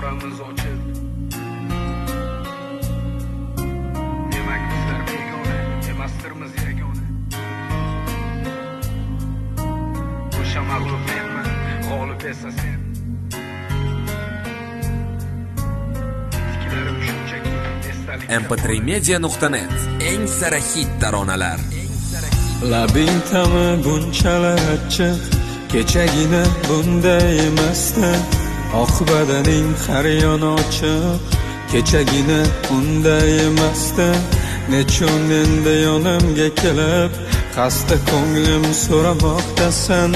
oramiz ochiq. Demak bizlar begona emasdirmiz yagona. O'sha mag'lub menman, g'olib esa sen. Fikrlarim shunchaki esdalik. mp3media.net eng sara hit taronalar. Labing ta'mi bunchalar achchiq, kechagina bunday emasdi. Oq badaning har yoni ochiq, kechagina unday emasdi. Nechun endi yonimga kelib, xasta ko'nglim so'ramoqdasan.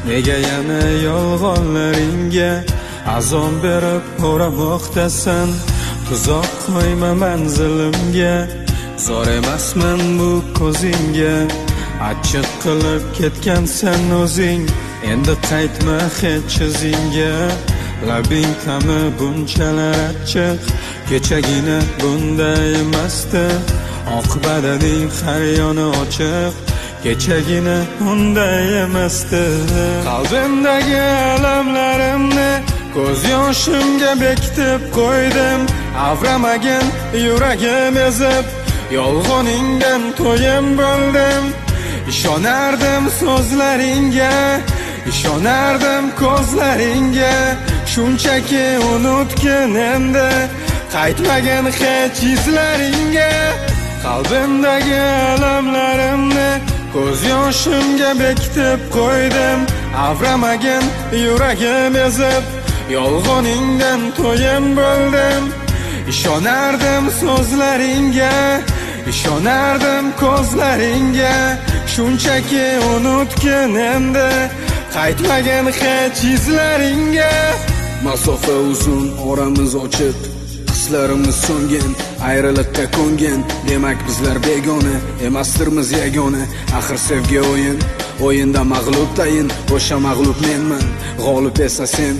Nega yana yolg'onlaringga azon berib o'ramoqdasan? Tuzoq qo'yma manzilimga, zor emasman bu ko'zingga. Achchiq qilib ketgansan o'zing, endi qaytma hech izingga. Labing ta'mi bunchalar achchiq, kechagina bunday emasdi. Oq badaning har yoni ochiq, kechagina unday emasdi. Qalbimdagi alamlarimni ko'z yoshimga bekitib qo'ydim. Avramagin yuragim ezib, yolg'oningdan to'yim bo'ldim. Ishonardim so'zlaringga, ishonardim ko'zlaringga. Shunchaki unutgin endi, qaytmagin hech izlaringga. Qalbimdagi alamlarimni ko'z yoshimga bekitib qo'ydim. Avramagin yuragim ezib, yolg'oningdan to'yim bo'ldim. Ishonardim so'zlaringga, ishonardim ko'zlaringga. Shunchaki unutgin endi, qaytmagin hech izlaringga. Masofa uzun, oramiz ochiq, hislarimiz so'ngan, ayriliqqa ko'ngan. Demak bizlar begona emasdirmiz yagona. Axir sevgi o'yin, o'yinda mag'lub tayin. O'sha mag'lub menman, g'olib esa sen.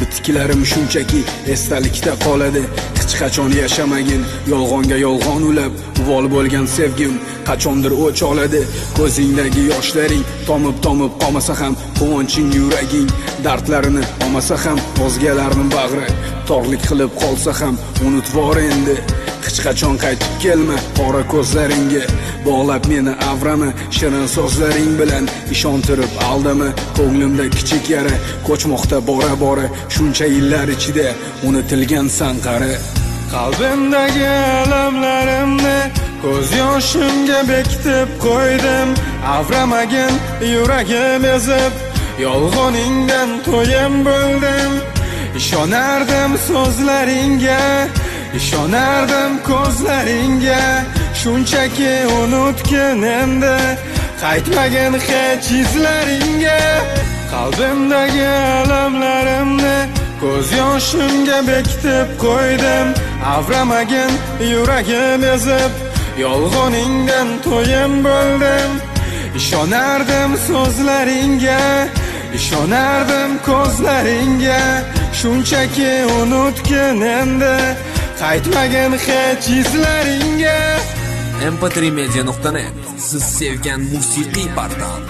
Bitkilarim shunchaki esdalikda qoladi. Hech qachon yashamagin, yolg'onga yolg'on ulab, uvol bo'lgan sevgim qachondir o'ch oladi. Ko'zingdagi yoshlaring tomib qolmasa ham, quvonching yuraging dardlarini olmasa ham, o'zgalarning bag'ri torlik qilib qolsa ham, unutvor endi. Hech qachon qaytib kelma qora ko'zlaringga. Bog'lab meni avrama shirin so'zlaring bilan. Ishontirib aldama ko'nglimda kichik yara, ko'chmoqda bora shuncha yillar ichida unutilgan sanqara. Qalbimdagi alamlarimni ko'z yoshimga bekitib qo'ydim. Avramagin yuragim ezib, yolg'oningdan to'yim bo'ldim. Ishonardim so'zlaringga, ishonardim ko'zlaringga. Shunchaki unutgin endi, qaytmagin hech izlaringga. Qalbimdagi alamlarimni ko'z yoshimga bekitib qo'ydim. Avramagin yuragim ezib, yolg'oningdan to'yim bo'ldim. Ishonardim so'zlaringga, ishonardim ko'zlaringga. Shunchaki unutgin endi, qaytmagin hech izlaringga. mp3media.net siz sevgan musiqiy portal.